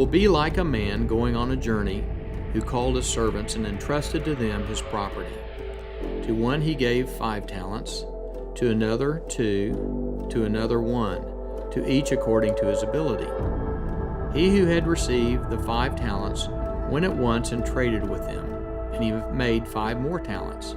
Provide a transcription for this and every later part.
will be like a man going on a journey who called his servants and entrusted to them his property. To one he gave 5 talents, to another 2, to another 1, to each according to his ability. He who had received the 5 talents went at once and traded with them, and he made 5 more talents.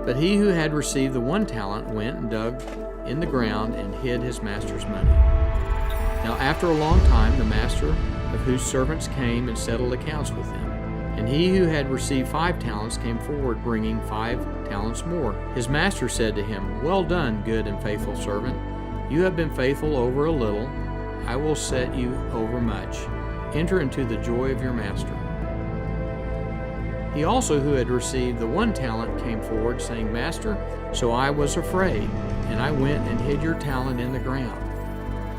But he who had received the 1 talent went and dug in the ground and hid his master's money. Now after a long time the master of whose servants came and settled accounts with him. And he who had received 5 talents came forward, bringing 5 talents more. His master said to him, Well done, good and faithful servant. You have been faithful over a little. I will set you over much. Enter into the joy of your master. He also who had received the 1 talent came forward, saying, Master, so I was afraid, and I went and hid your talent in the ground.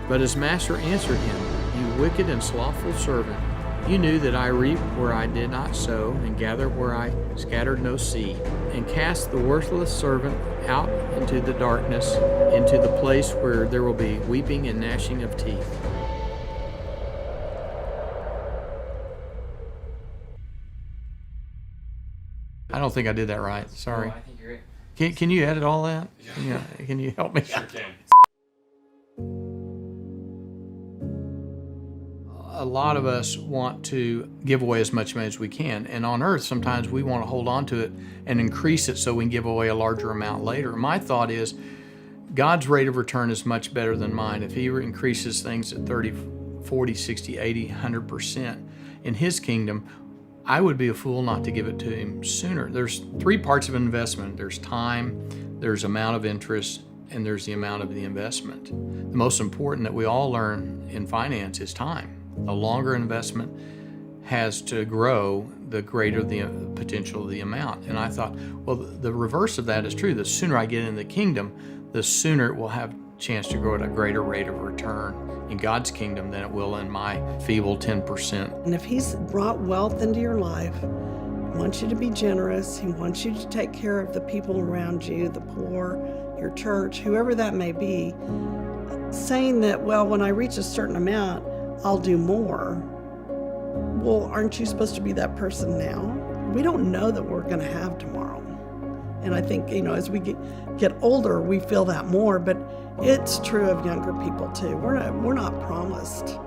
But his master answered him, You wicked and slothful servant, you knew that I reap where I did not sow, and gather where I scattered no seed, and cast the worthless servant out into the darkness, into the place where there will be weeping and gnashing of teeth. I don't think I did that right. Sorry. Oh, I think you're right. Can you edit all that? Yeah. Can you help me? Sure can. A lot of us want to give away as much money as we can, and on earth sometimes we want to hold on to it and increase it so we can give away a larger amount later. My thought is God's rate of return is much better than mine. If he increases things at 30, 40, 60, 80, 100% in his kingdom, I would be a fool not to give it to him sooner. There's 3 parts of an investment. There's time, there's amount of interest, and there's the amount of the investment. The most important that we all learn in finance is time. The longer investment has to grow, the greater the potential of the amount. And I thought, well, the reverse of that is true. The sooner I get in the kingdom, the sooner it will have a chance to grow at a greater rate of return in God's kingdom than it will in my feeble 10%. And if he's brought wealth into your life, he wants you to be generous, he wants you to take care of the people around you, the poor, your church, whoever that may be, saying that, well, when I reach a certain amount, I'll do more. Well, aren't you supposed to be that person now? We don't know that we're going to have tomorrow. And I think, as we get older, we feel that more, but it's true of younger people too. We're not promised,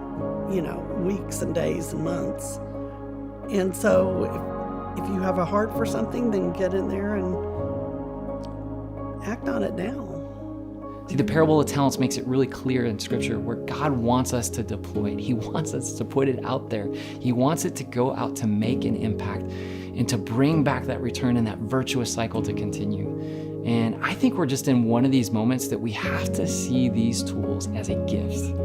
weeks and days and months. And so if you have a heart for something, then get in there and act on it now. See, the parable of talents makes it really clear in Scripture where God wants us to deploy it. He wants us to put it out there. He wants it to go out to make an impact and to bring back that return and that virtuous cycle to continue. And I think we're just in one of these moments that we have to see these tools as a gift,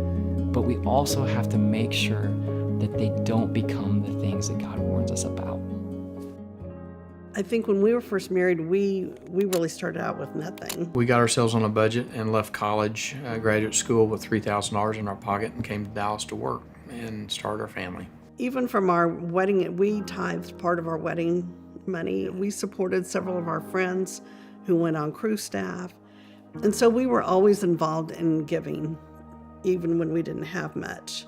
but we also have to make sure that they don't become the things that God warns us about. I think when we were first married, we really started out with nothing. We got ourselves on a budget and left college, graduate school with $3,000 in our pocket and came to Dallas to work and start our family. Even from our wedding, we tithed part of our wedding money. We supported several of our friends who went on crew staff. And so we were always involved in giving, even when we didn't have much.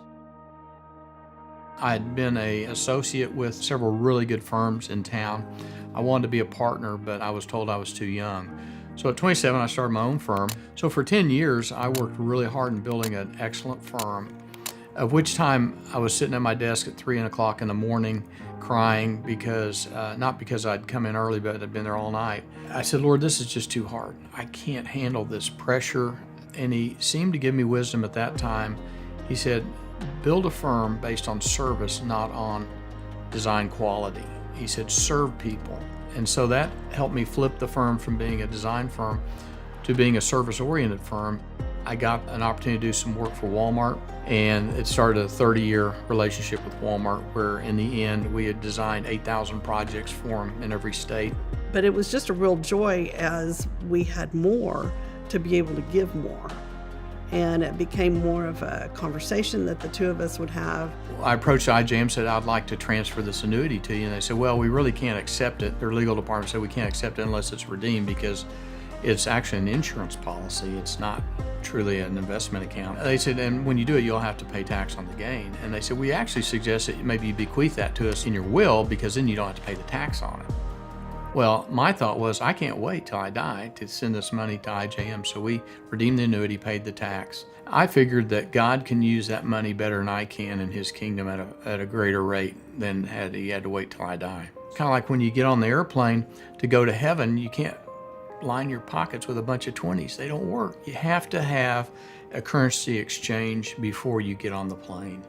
I had been an associate with several really good firms in town. I wanted to be a partner, but I was told I was too young. So at 27, I started my own firm. So for 10 years, I worked really hard in building an excellent firm, of which time I was sitting at my desk at 3 o'clock in the morning crying because, not because I'd come in early, but I'd been there all night. I said, Lord, this is just too hard. I can't handle this pressure. And he seemed to give me wisdom at that time. He said, build a firm based on service, not on design quality. He said, serve people. And so that helped me flip the firm from being a design firm to being a service-oriented firm. I got an opportunity to do some work for Walmart, and it started a 30-year relationship with Walmart where in the end we had designed 8,000 projects for them in every state. But it was just a real joy as we had more to be able to give more. And it became more of a conversation that the two of us would have. I approached IJ and said, I'd like to transfer this annuity to you. And they said, well, we really can't accept it. Their legal department said we can't accept it unless it's redeemed because It's actually an insurance policy. It's not truly an investment account. They said, and when you do it, you'll have to pay tax on the gain. And they said, we actually suggest that maybe you bequeath that to us in your will, because then you don't have to pay the tax on it. Well, my thought was, I can't wait till I die to send this money to IJM. So we redeemed the annuity, paid the tax. I figured that God can use that money better than I can in his kingdom at a greater rate than he had to wait till I die. Kind of like when you get on the airplane to go to heaven, you can't line your pockets with a bunch of 20s. They don't work. You have to have a currency exchange before you get on the plane.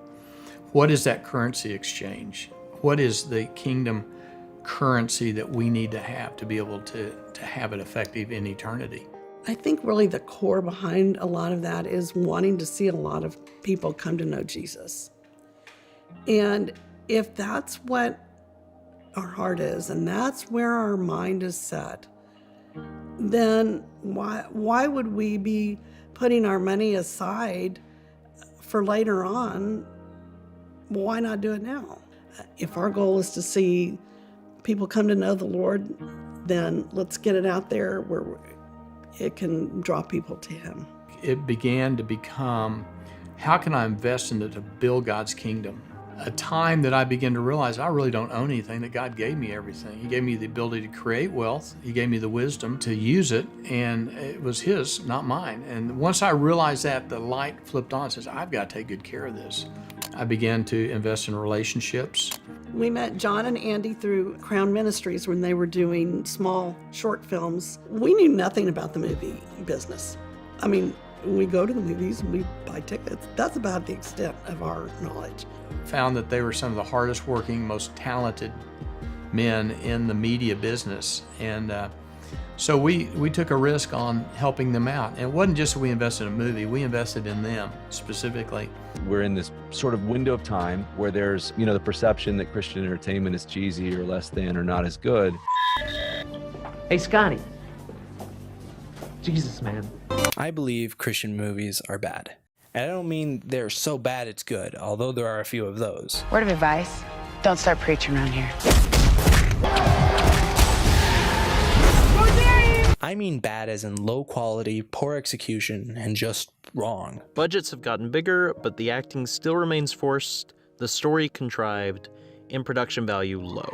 What is that currency exchange? What is the kingdom currency that we need to have to be able to have it effective in eternity? I think really the core behind a lot of that is wanting to see a lot of people come to know Jesus. And if that's what our heart is, and that's where our mind is set, then why would we be putting our money aside for later on? Why not do it now? If our goal is to see people come to know the Lord, then let's get it out there where it can draw people to him. It began to become, how can I invest in it to build God's kingdom? A time that I began to realize I really don't own anything, that God gave me everything. He gave me the ability to create wealth. He gave me the wisdom to use it, and it was his, not mine. And once I realized that, the light flipped on and says, I've got to take good care of this. I began to invest in relationships. We met John and Andy through Crown Ministries when they were doing small short films. We knew nothing about the movie business. I mean, we go to the movies and we buy tickets. That's about the extent of our knowledge. Found that they were some of the hardest working, most talented men in the media business. And so we took a risk on helping them out. And it wasn't just that we invested in a movie, we invested in them specifically. We're in this sort of window of time where there's, the perception that Christian entertainment is cheesy or less than or not as good. Hey, Scotty. Jesus, man. I believe Christian movies are bad. And I don't mean they're so bad it's good, although there are a few of those. Word of advice, don't start preaching around here. I mean bad as in low quality, poor execution, and just wrong. Budgets have gotten bigger, but the acting still remains forced, the story contrived, and production value low.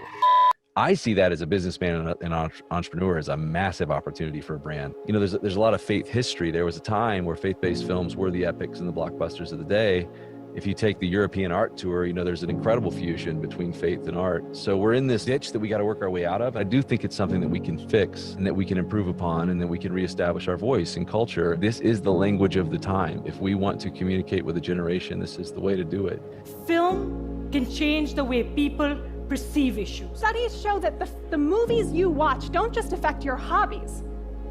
I see that as a businessman and an entrepreneur as a massive opportunity for a brand. There's a lot of faith history. There was a time where faith-based films were the epics and the blockbusters of the day. If you take the European art tour, there's an incredible fusion between faith and art. So we're in this ditch that we got to work our way out of. I do think it's something that we can fix and that we can improve upon and that we can reestablish our voice and culture. This is the language of the time. If we want to communicate with a generation, this is the way to do it. Film can change the way people perceive issues. Studies show that the movies you watch don't just affect your hobbies.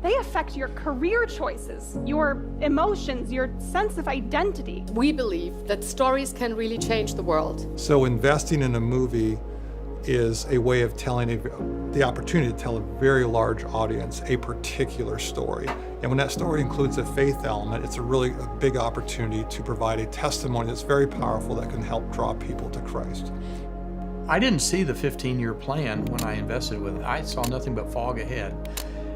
They affect your career choices, your emotions, your sense of identity. We believe that stories can really change the world. So investing in a movie is a way of telling the opportunity to tell a very large audience a particular story. And when that story includes a faith element, it's a big opportunity to provide a testimony that's very powerful that can help draw people to Christ. I didn't see the 15-year plan when I invested with it. I saw nothing but fog ahead.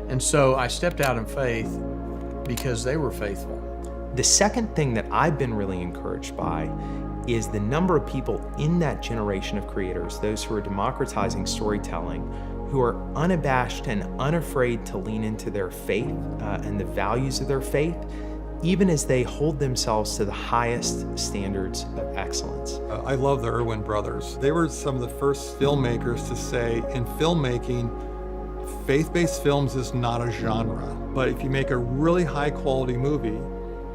And so I stepped out in faith because they were faithful. The second thing that I've been really encouraged by is the number of people in that generation of creators, those who are democratizing storytelling, who are unabashed and unafraid to lean into their faith and the values of their faith, even as they hold themselves to the highest standards of excellence. I love the Irwin brothers. They were some of the first filmmakers to say, in filmmaking, faith-based films is not a genre. But if you make a really high-quality movie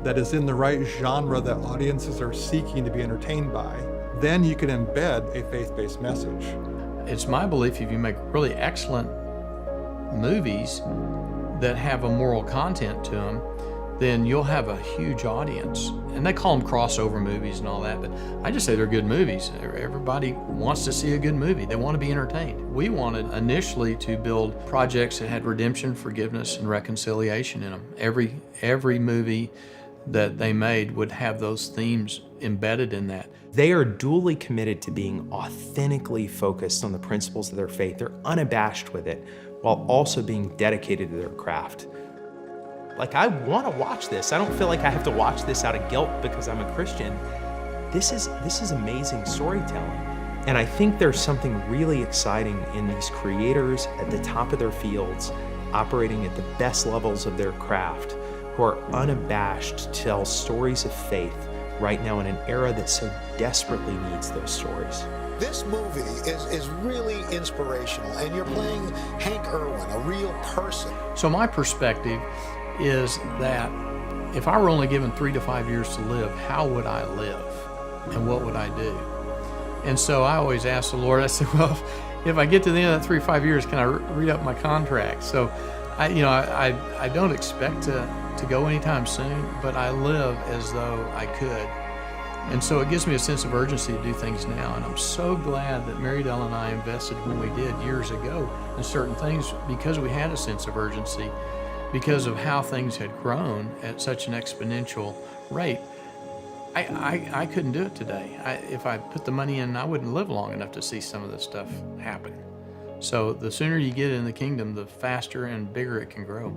that is in the right genre that audiences are seeking to be entertained by, then you can embed a faith-based message. It's my belief if you make really excellent movies that have a moral content to them, then you'll have a huge audience. And they call them crossover movies and all that, but I just say they're good movies. Everybody wants to see a good movie. They want to be entertained. We wanted initially to build projects that had redemption, forgiveness, and reconciliation in them. Every movie that they made would have those themes embedded in that. They are duly committed to being authentically focused on the principles of their faith. They're unabashed with it, while also being dedicated to their craft. Like, I want to watch this. I don't feel like I have to watch this out of guilt because I'm a Christian. This is amazing storytelling. And I think there's something really exciting in these creators at the top of their fields, operating at the best levels of their craft, who are unabashed to tell stories of faith right now in an era that so desperately needs those stories. This movie is really inspirational, and you're playing Hank Irwin, a real person. So my perspective is that if I were only given 3 to 5 years to live, how would I live? And what would I do? And so I always ask the Lord, I said, well, if I get to the end of that 3 to 5 years, can I re-up my contract? So I don't expect to go anytime soon, but I live as though I could. And so it gives me a sense of urgency to do things now. And I'm so glad that MaryDel and I invested when we did years ago in certain things because we had a sense of urgency, because of how things had grown at such an exponential rate. I couldn't do it today. If I put the money in, I wouldn't live long enough to see some of this stuff happen. So the sooner you get in the kingdom, the faster and bigger it can grow.